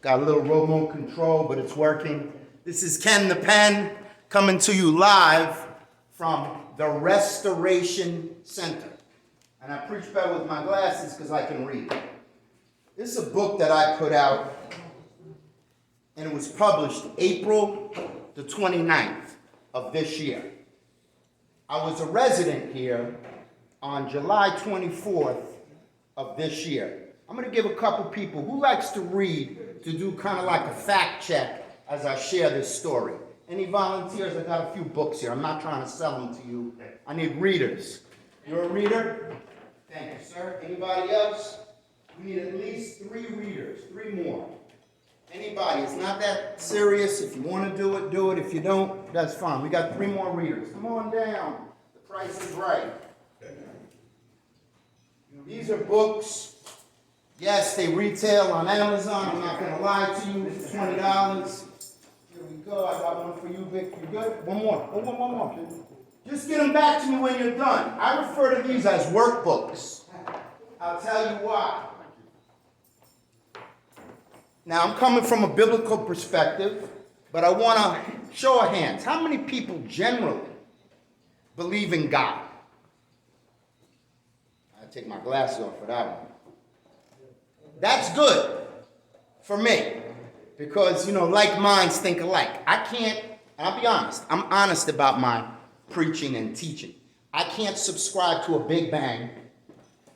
Got a little remote control, but it's working. This is Ken the Pen coming to you live from the Restoration Center. And I preach better with my glasses because I can read. This is a book that I put out, and it was published April the 29th of this year. I was a resident here on July 24th of this year. I'm going to give a couple people who likes to read to do kind of like a fact check as I share this story. Any volunteers? I got a few books here. I'm not trying to sell them to you. I need readers. You're a reader? Thank you, sir. Anybody else? We need at least 3 readers, 3 more. Anybody? It's not that serious. If you want to do it, do it. If you don't, that's fine. We got 3 more readers. Come on down. The price is right. These are books. Yes, they retail on Amazon. I'm not going to lie to you. It's $20. Here we go. I got one for you, Vic. You good? One more. One more. Just get them back to me when you're done. I refer to these as workbooks. I'll tell you why. Now, I'm coming from a biblical perspective, but I want to show of hands. How many people generally believe in God? I'll take my glasses off for that one. That's good for me because, like minds think alike. I can't, and I'll be honest, I'm honest about my preaching and teaching. I can't subscribe to a Big Bang,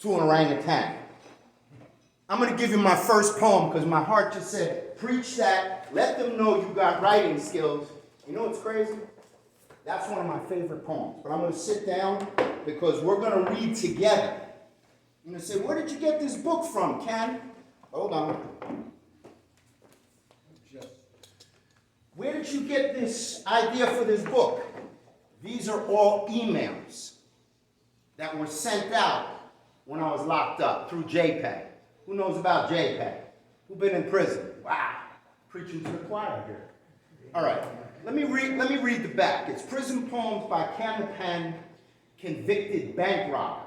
to an orangutan. I'm going to give you my first poem because my heart just said, preach that, let them know you got writing skills. You know what's crazy? That's one of my favorite poems. But I'm going to sit down because we're going to read together. I'm going to say, where did you get this book from, Ken? Hold on. Where did you get this idea for this book? These are all emails that were sent out when I was locked up through JPEG. Who knows about JPEG? Who been in prison? Wow. Preaching to the choir here. All right. Let me read the back. It's Prison Poems by Ken the Pen, Convicted Bank Robber.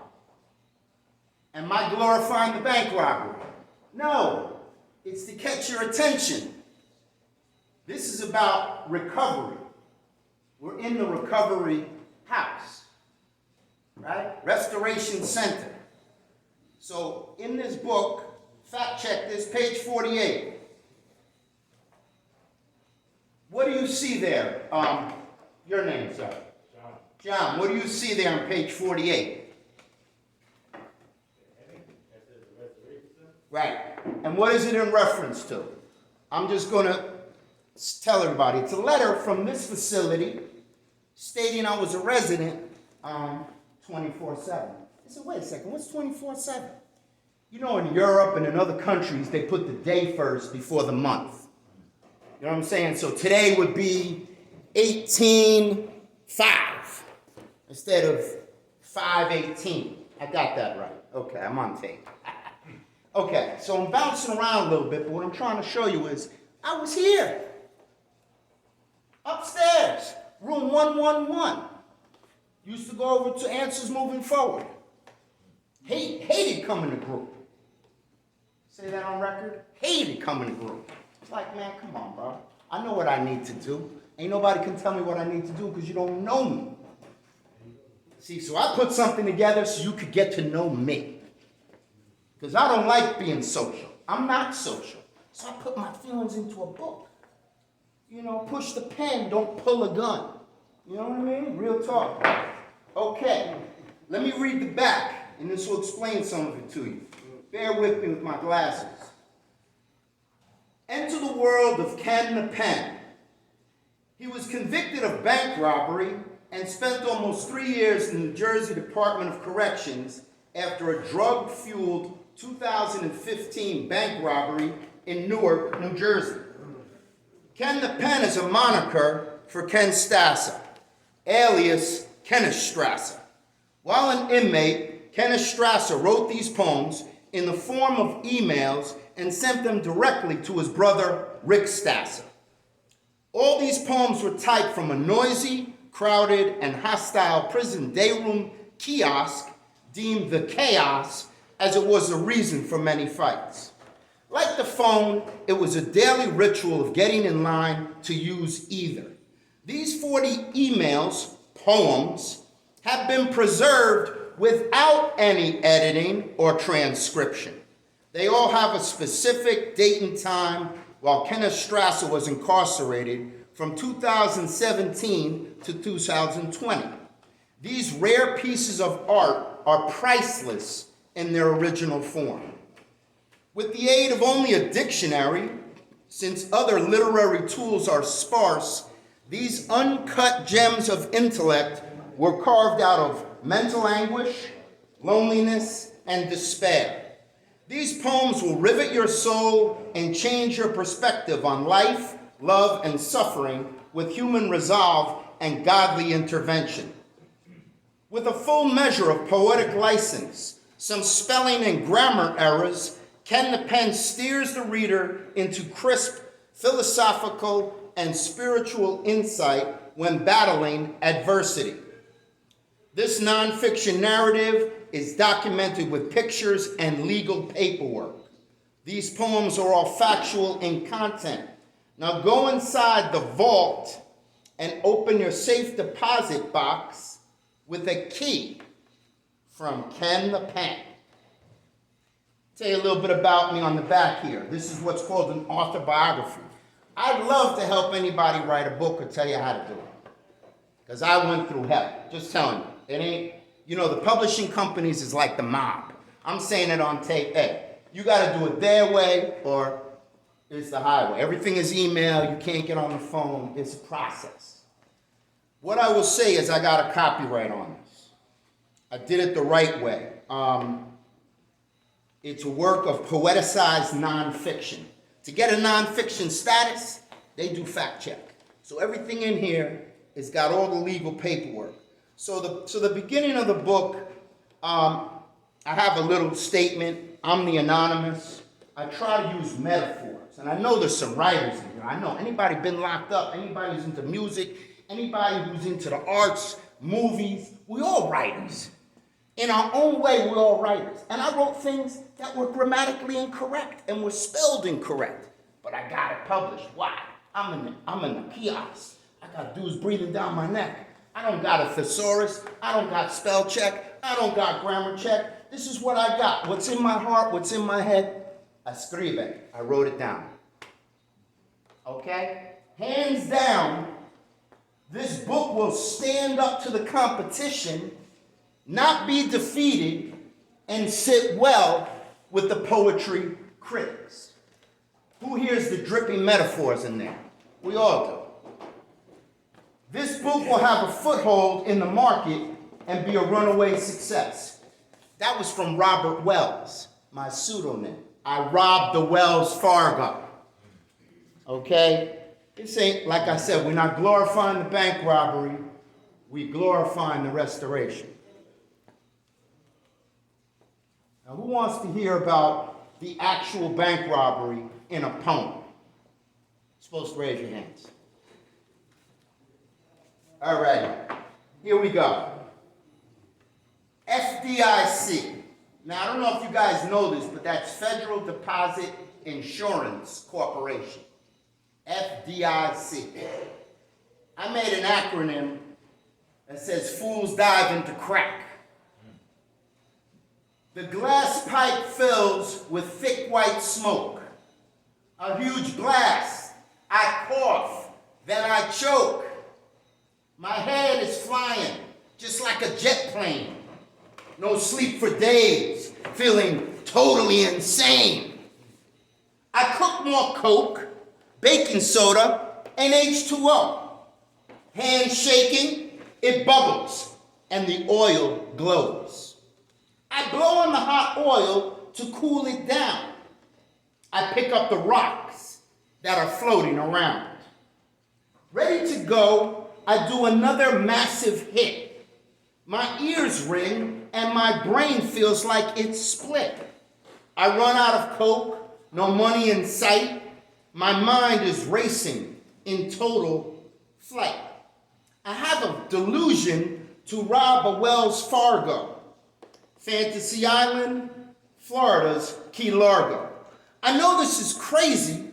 Am I glorifying the bank robbery? No. It's to catch your attention. This is about recovery. We're in the recovery house, right? Restoration Center. So in this book, fact check this, page 48. What do you see there? Your name, sir? John, what do you see there on page 48? Right. And what is it in reference to? I'm just going to tell everybody. It's a letter from this facility stating I was a resident 24/7. I said, wait a second, what's 24/7? In Europe and in other countries, they put the day first before the month. You know what I'm saying? So today would be 18/5 instead of 5/18. I got that right. Okay, I'm on tape. Okay, so I'm bouncing around a little bit, but what I'm trying to show you is I was here. Upstairs, room 111. Used to go over to Answers Moving Forward. Hated coming to group. Say that on record? Hated coming to group. It's like, man, come on, bro. I know what I need to do. Ain't nobody can tell me what I need to do because you don't know me. See, so I put something together so you could get to know me. Because I don't like being social. I'm not social. So I put my feelings into a book. Push the pen, don't pull a gun. You know what I mean? Real talk. Okay, let me read the back, and this will explain some of it to you. Bear with me with my glasses. Enter the world of Ken the Pen. He was convicted of bank robbery and spent almost 3 years in the New Jersey Department of Corrections after a drug-fueled 2015 bank robbery in Newark, New Jersey. Ken the Pen is a moniker for Ken Strasser, alias Kenneth Strasser. While an inmate, Kenneth Strasser wrote these poems in the form of emails and sent them directly to his brother, Rick Strasser. All these poems were typed from a noisy, crowded, and hostile prison day room kiosk deemed the chaos as it was the reason for many fights. Like the phone, it was a daily ritual of getting in line to use either. These 40 emails, poems, have been preserved without any editing or transcription. They all have a specific date and time while Kenneth Strasser was incarcerated from 2017 to 2020. These rare pieces of art are priceless in their original form. With the aid of only a dictionary, since other literary tools are sparse, these uncut gems of intellect were carved out of mental anguish, loneliness, and despair. These poems will rivet your soul and change your perspective on life, love, and suffering with human resolve and godly intervention. With a full measure of poetic license, some spelling and grammar errors, Ken the Pen steers the reader into crisp, philosophical, and spiritual insight when battling adversity. This nonfiction narrative is documented with pictures and legal paperwork. These poems are all factual in content. Now go inside the vault and open your safe deposit box with a key from Ken the Pen. Tell you a little bit about me on the back here. This is what's called an autobiography. I'd love to help anybody write a book or tell you how to do it, because I went through hell. Just telling you. It ain't, the publishing companies is like the mob. I'm saying it on tape. Hey, you got to do it their way or it's the highway. Everything is email. You can't get on the phone. It's a process. What I will say is I got a copyright on this. I did it the right way. It's a work of poeticized nonfiction. To get a nonfiction status, they do fact check. So everything in here has got all the legal paperwork. So the beginning of the book, I have a little statement. I'm the anonymous. I try to use metaphors. And I know there's some writers in here. I know anybody been locked up, anybody who's into music, anybody who's into the arts, movies, we all writers. In our own way, we're all writers. And I wrote things that were grammatically incorrect and were spelled incorrect. But I got it published. Why? I'm in the kiosk. I got dudes breathing down my neck. I don't got a thesaurus. I don't got spell check. I don't got grammar check. This is what I got. What's in my heart, what's in my head. Escribe. I wrote it down. Okay? Hands down, this book will stand up to the competition, not be defeated, and sit well with the poetry critics. Who hears the dripping metaphors in there? We all do. This book will have a foothold in the market and be a runaway success. That was from Robert Wells, my pseudonym. I robbed the Wells Fargo. Okay? This ain't, like I said, we're not glorifying the bank robbery. We're glorifying the restoration. Now, who wants to hear about the actual bank robbery in a poem? You're supposed to raise your hands. All right, here we go. FDIC. Now, I don't know if you guys know this, but that's Federal Deposit Insurance Corporation. FDIC. I made an acronym that says fools dive into crack. The glass pipe fills with thick white smoke. A huge blast. I cough, then I choke. My head is flying, just like a jet plane. No sleep for days, feeling totally insane. I cook more Coke, baking soda, and H2O. Hands shaking, it bubbles, and the oil glows. I blow on the hot oil to cool it down. I pick up the rocks that are floating around. Ready to go, I do another massive hit. My ears ring and my brain feels like it's split. I run out of Coke, no money in sight. My mind is racing in total flight. I have a delusion to rob a Wells Fargo. Fantasy Island, Florida's Key Largo. I know this is crazy,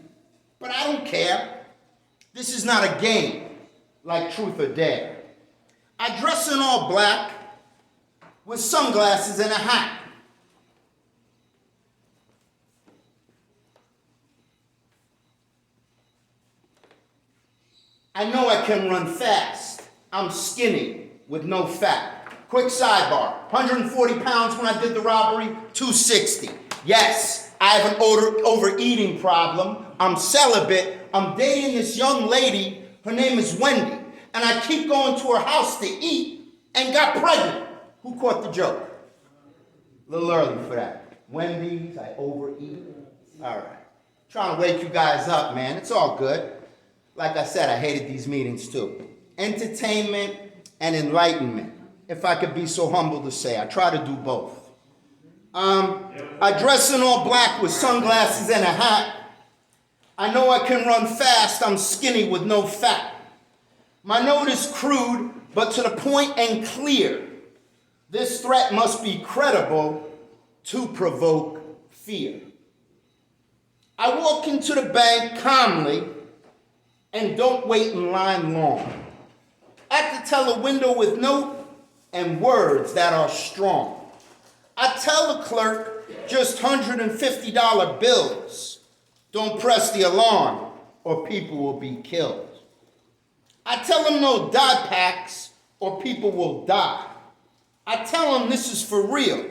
but I don't care. This is not a game like Truth or Dare. I dress in all black with sunglasses and a hat. I know I can run fast. I'm skinny with no fat. Quick sidebar, 140 pounds when I did the robbery, 260. Yes, I have an overeating problem. I'm celibate. I'm dating this young lady. Her name is Wendy. And I keep going to her house to eat and got pregnant. Who caught the joke? A little early for that. Wendy's, I overeat. All right. Trying to wake you guys up, man. It's all good. Like I said, I hated these meetings too. Entertainment and enlightenment, if I could be so humble to say. I try to do both. I dress in all black with sunglasses and a hat. I know I can run fast. I'm skinny with no fat. My note is crude, but to the point and clear. This threat must be credible to provoke fear. I walk into the bank calmly and don't wait in line long. At the teller window with note and words that are strong. I tell the clerk just $150 bills. Don't press the alarm or people will be killed. I tell them no dye packs or people will die. I tell them this is for real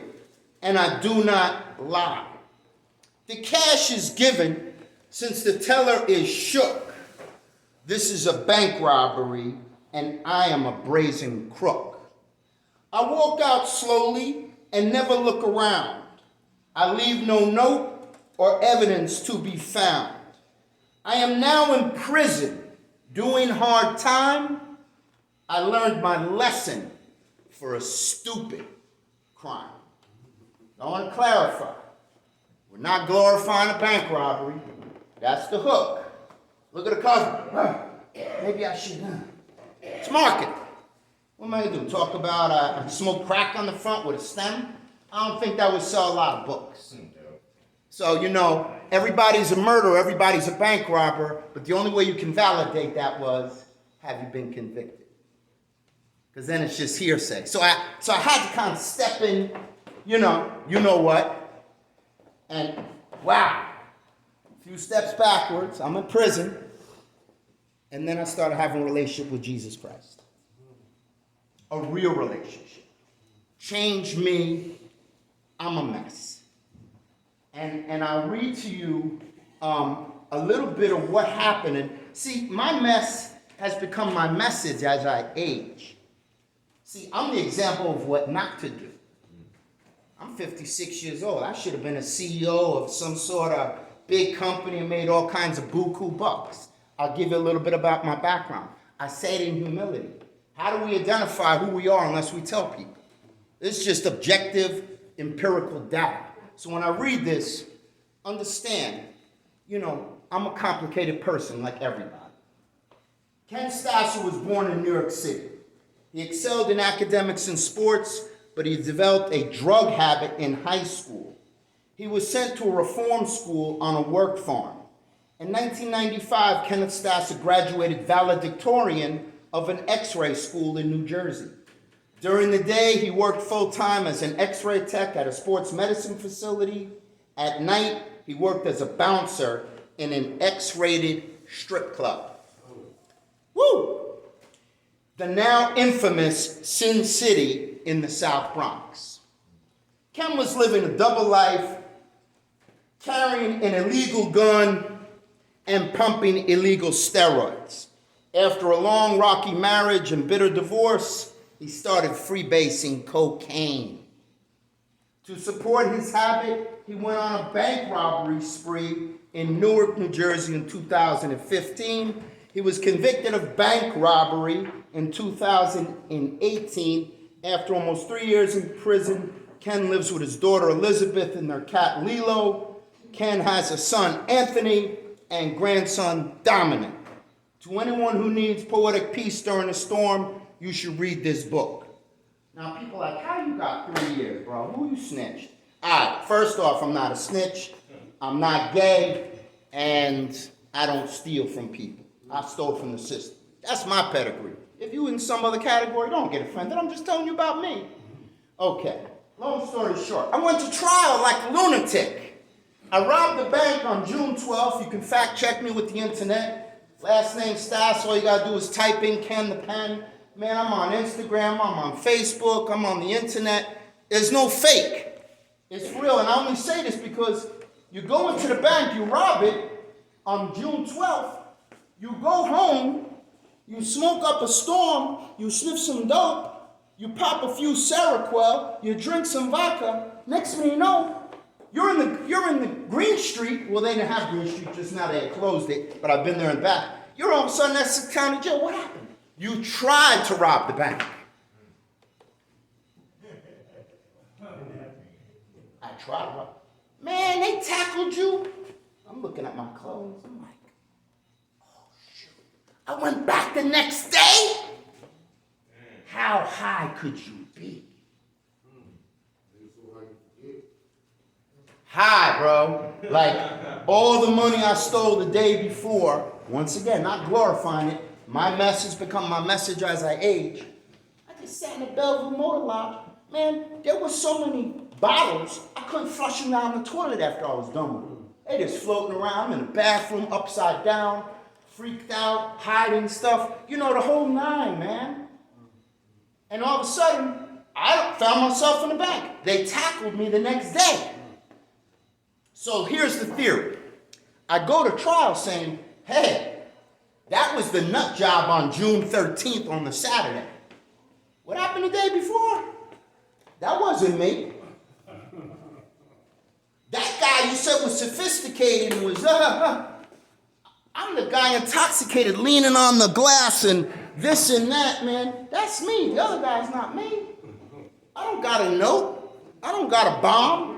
and I do not lie. The cash is given since the teller is shook. This is a bank robbery and I am a brazen crook. I walk out slowly and never look around. I leave no note or evidence to be found. I am now in prison doing hard time. I learned my lesson for a stupid crime. I want to clarify. We're not glorifying a bank robbery. That's the hook. Look at the cover. Maybe I should. It's marketing. What am I going to do? Talk about smoke crack on the front with a stem? I don't think that would sell a lot of books. So, everybody's a murderer, everybody's a bank robber, but the only way you can validate that was, have you been convicted? Because then it's just hearsay. So I had to kind of step in, you know what, and wow, a few steps backwards, I'm in prison, and then I started having a relationship with Jesus Christ. A real relationship. Changed me. I'm a mess. And I'll read to you a little bit of what happened. And see, my mess has become my message as I age. See, I'm the example of what not to do. I'm 56 years old. I should have been a CEO of some sort of big company and made all kinds of buku bucks. I'll give you a little bit about my background. I say it in humility. How do we identify who we are unless we tell people? It's just objective, empirical data. So when I read this, understand, I'm a complicated person like everybody. Ken Stasser was born in New York City. He excelled in academics and sports, but he developed a drug habit in high school. He was sent to a reform school on a work farm. In 1995, Kenneth Stasser graduated valedictorian of an X-ray school in New Jersey. During the day, he worked full-time as an X-ray tech at a sports medicine facility. At night, he worked as a bouncer in an X-rated strip club. Woo! The now infamous Sin City in the South Bronx. Ken was living a double life, carrying an illegal gun and pumping illegal steroids. After a long, rocky marriage and bitter divorce, he started freebasing cocaine. To support his habit, he went on a bank robbery spree in Newark, New Jersey in 2015. He was convicted of bank robbery in 2018. After almost 3 years in prison, Ken lives with his daughter Elizabeth and their cat Lilo. Ken has a son, Anthony, and grandson, Dominic. To anyone who needs poetic peace during a storm, you should read this book. Now, people are like, how you got 3 years, bro? Who you snitched? All right, first off, I'm not a snitch. I'm not gay, and I don't steal from people. I stole from the system. That's my pedigree. If you in some other category, don't get offended. I'm just telling you about me. Okay, long story short, I went to trial like a lunatic. I robbed the bank on June 12th. You can fact check me with the internet. Last name Stas, all you gotta do is type in Ken the Pen. Man, I'm on Instagram, I'm on Facebook, I'm on the internet. There's no fake. It's real, and I only say this because you go into the bank, you rob it on June 12th, you go home, you smoke up a storm, you sniff some dope, you pop a few Seroquel, you drink some vodka. Next thing you know, you're in the Green Street. Well, they didn't have Green Street just now; they had closed it. But I've been there and back. You're all of a sudden at Essex County Jail. What happened? You tried to rob the bank. I tried to rob. Man, they tackled you. I'm looking at my clothes. I'm like, oh shoot! I went back the next day. How high could you be? High, bro. Like, all the money I stole the day before, once again, not glorifying it, my message become my message as I age. I just sat in the Bellevue Motor Lodge. Man, there were so many bottles, I couldn't flush them down the toilet after I was done with them. They just floating around in the bathroom, upside down, freaked out, hiding stuff. You know, the whole nine, man. And all of a sudden, I found myself in the bank. They tackled me the next day. So here's the theory. I go to trial saying, hey, that was the nut job on June 13th on the Saturday. What happened the day before? That wasn't me. That guy you said was sophisticated and was, I'm the guy intoxicated, leaning on the glass and this and that, man. That's me. The other guy's not me. I don't got a note. I don't got a bomb.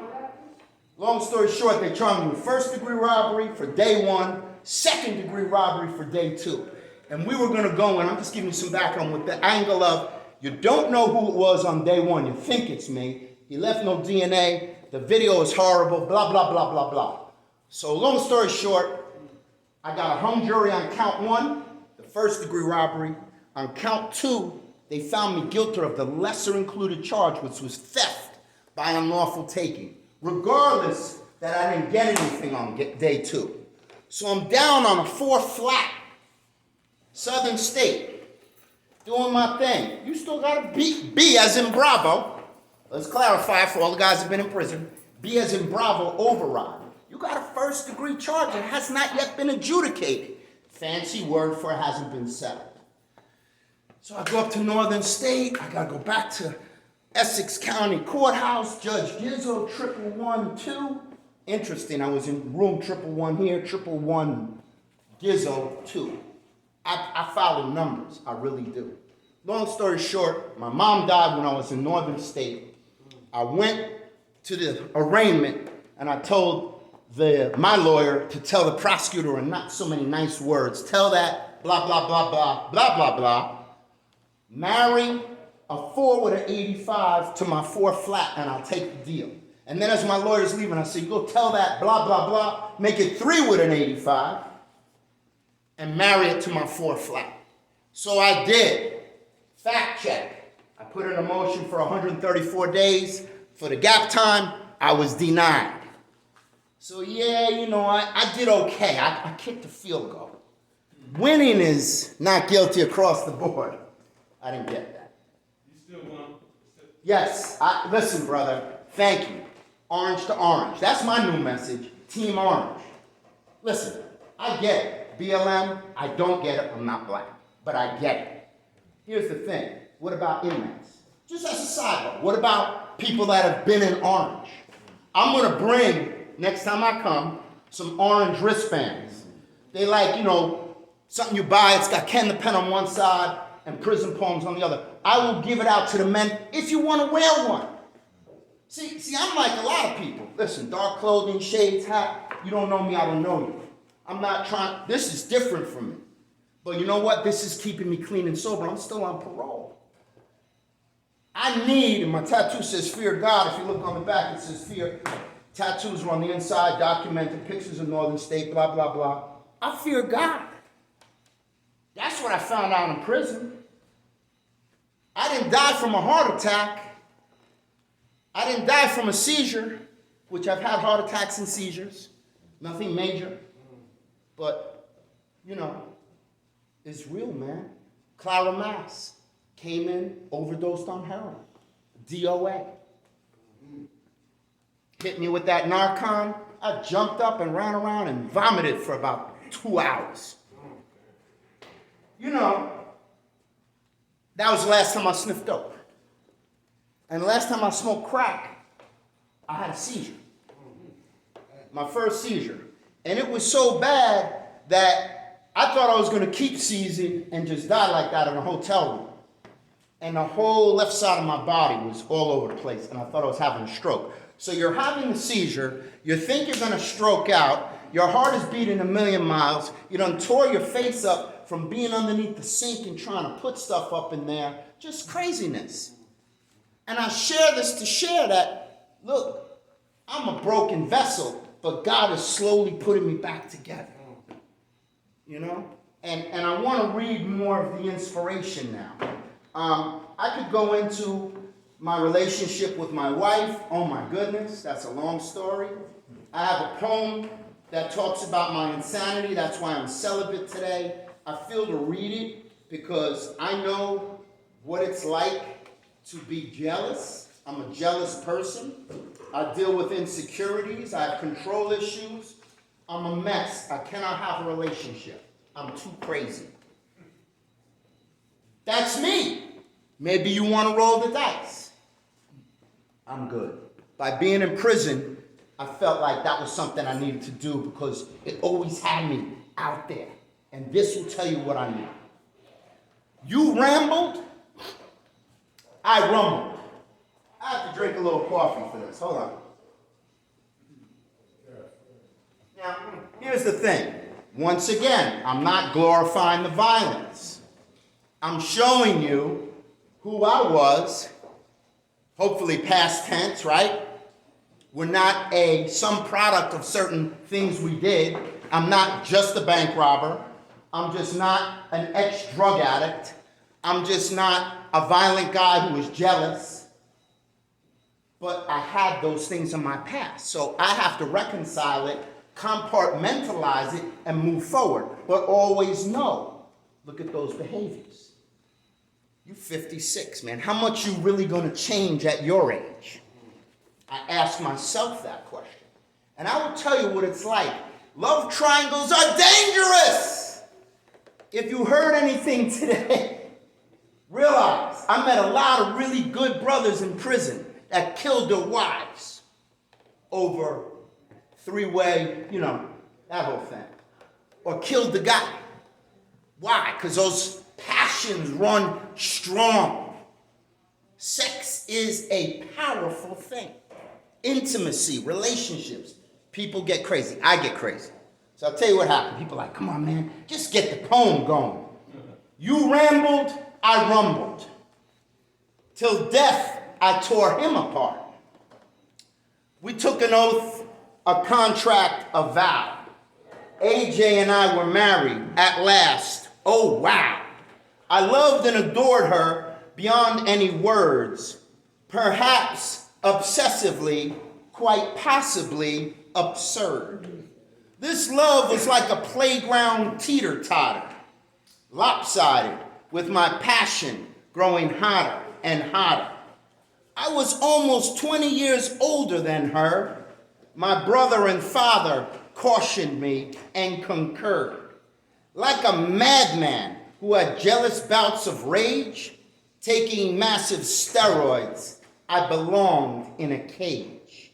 Long story short, they charged me with first-degree robbery for day one, second-degree robbery for day two. And we were going to go, and I'm just giving you some background with the angle of you don't know who it was on day one. You think it's me. He left no DNA. The video is horrible, blah, blah, blah, blah, blah. So long story short, I got a hung jury on count one, the first-degree robbery. On count two, they found me guilty of the lesser-included charge, which was theft by unlawful taking, regardless that I didn't get anything on day two. So I'm down on a 4-flat, Southern State, doing my thing. You still got a B as in Bravo. Let's clarify for all the guys who've been in prison. B as in Bravo override. You got a first-degree charge that has not yet been adjudicated. Fancy word for it hasn't been settled. So I go up to Northern State. I got to go back to Essex County Courthouse, Judge Gizzo, 111-2. Interesting, I was in room 111 here, 111 Gizzo 2. I follow numbers, I really do. Long story short, my mom died when I was in Northern State. I went to the arraignment and I told my lawyer to tell the prosecutor in not so many nice words, tell that blah, blah, blah, blah, blah, blah, blah. Marry a 4 with an 85 to my 4-flat and I'll take the deal. And then as my lawyer's leaving, I say, go tell that blah, blah, blah, make it 3 with an 85 and marry it to my 4-flat. So I did. Fact check. I put in a motion for 134 days. For the gap time, I was denied. So yeah, you know, I did okay. I kicked the field goal. Winning is not guilty across the board. I didn't get that. You still want? Yes. Listen, brother. Thank you. Orange to orange. That's my new message. Team Orange. Listen, I get it. BLM, I don't get it. I'm not black. But I get it. Here's the thing. What about inmates? Just as a sidebar, what about people that have been in orange? I'm going to bring, next time I come, some orange wristbands. They like, you know, something you buy, it's got Ken the Pen on one side and prison poems on the other. I will give it out to the men if you want to wear one. See, I'm like a lot of people. Listen, dark clothing, shades, hat. You don't know me, I don't know you. I'm not trying, this is different from me. But you know what? This is keeping me clean and sober. I'm still on parole. I need, and my tattoo says fear God. If you look on the back, it says fear. Tattoos are on the inside, documented, pictures of Northern State, blah, blah, blah. I fear God. That's what I found out in prison. I didn't die from a heart attack. I didn't die from a seizure, which I've had heart attacks and seizures. Nothing major. But, it's real, man. Clara Mass came in, overdosed on heroin. DOA. Hit me with that Narcan. I jumped up and ran around and vomited for about 2 hours. That was the last time I sniffed dope. And the last time I smoked crack, I had a seizure. My first seizure. And it was so bad that I thought I was going to keep seizing and just die like that in a hotel room. And the whole left side of my body was all over the place. And I thought I was having a stroke. So you're having a seizure. You think you're going to stroke out. Your heart is beating a million miles. You done tore your face up from being underneath the sink and trying to put stuff up in there. Just craziness. And I share this to share that, look, I'm a broken vessel, but God is slowly putting me back together. And I want to read more of the inspiration now. I could go into my relationship with my wife. Oh my goodness, that's a long story. I have a poem that talks about my insanity. That's why I'm celibate today. I feel to read it because I know what it's like to be jealous. I'm a jealous person. I deal with insecurities. I have control issues. I'm a mess. I cannot have a relationship. I'm too crazy. That's me. Maybe you want to roll the dice. I'm good. By being in prison, I felt like that was something I needed to do because it always had me out there. And this will tell you what I mean. You rambled, I rumbled. I have to drink a little coffee for this. Hold on. Now, here's the thing. Once again, I'm not glorifying the violence. I'm showing you who I was, hopefully past tense, right? We're not some product of certain things we did. I'm not just a bank robber. I'm just not an ex-drug addict. I'm just not a violent guy who was jealous. But I had those things in my past. So I have to reconcile it, compartmentalize it, and move forward. But always know, look at those behaviors. You're 56, man. How much you really going to change at your age? I ask myself that question. And I will tell you what it's like. Love triangles are dangerous. If you heard anything today, realize I met a lot of really good brothers in prison that killed their wives over three-way, that whole thing. Or killed the guy. Why? Because those passions run strong. Sex is a powerful thing. Intimacy, relationships. People get crazy. I get crazy. So I'll tell you what happened. People are like, come on, man, just get the poem going. You rambled, I rumbled. Till death, I tore him apart. We took an oath, a contract, a vow. AJ and I were married at last. Oh, wow. I loved and adored her beyond any words. Perhaps obsessively, quite possibly absurd. This love was like a playground teeter-totter, lopsided, with my passion growing hotter and hotter. I was almost 20 years older than her. My brother and father cautioned me and concurred. Like a madman who had jealous bouts of rage, taking massive steroids, I belonged in a cage.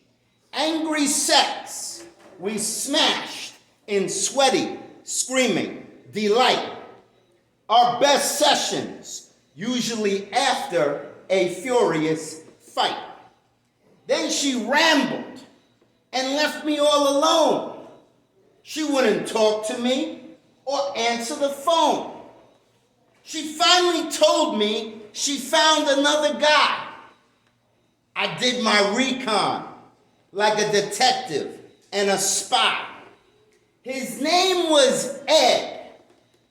Angry sex, we smashed in sweaty, screaming delight. Our best sessions, usually after a furious fight. Then she rambled and left me all alone. She wouldn't talk to me or answer the phone. She finally told me she found another guy. I did my recon. like a detective and a spy. His name was Ed,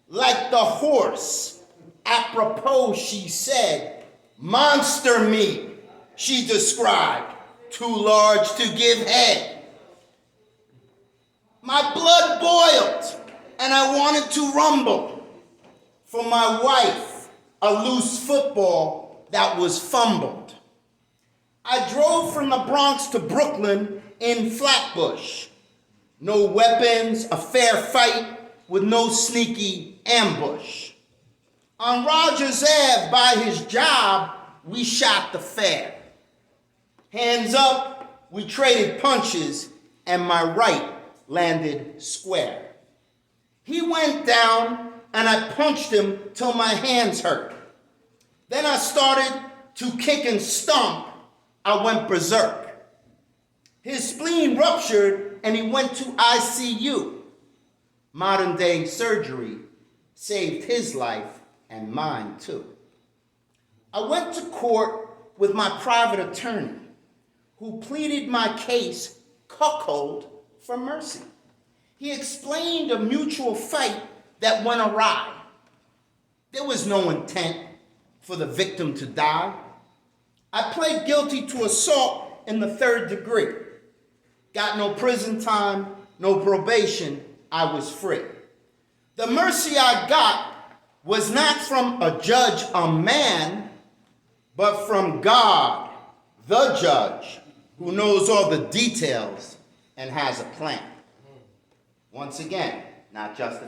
like the horse. Apropos, she said, monster meat, she described, too large to give head. My blood boiled, and I wanted to rumble. For my wife, a loose football that was fumbled. I drove from the Bronx to Brooklyn in Flatbush. No weapons, a fair fight with no sneaky ambush. On Rogers Ave by his job, we shot the fare. Hands up, we traded punches, and my right landed square. He went down, and I punched him till my hands hurt. Then I started to kick and stomp. I went berserk. His spleen ruptured, and he went to ICU. Modern day surgery saved his life and mine too. I went to court with my private attorney, who pleaded my case cuckold for mercy. He explained a mutual fight that went awry. There was no intent for the victim to die. I pled guilty to assault in the 3rd degree. Got no prison time, no probation, I was free. The mercy I got was not from a judge, a man, but from God, the judge, who knows all the details and has a plan. Once again, not just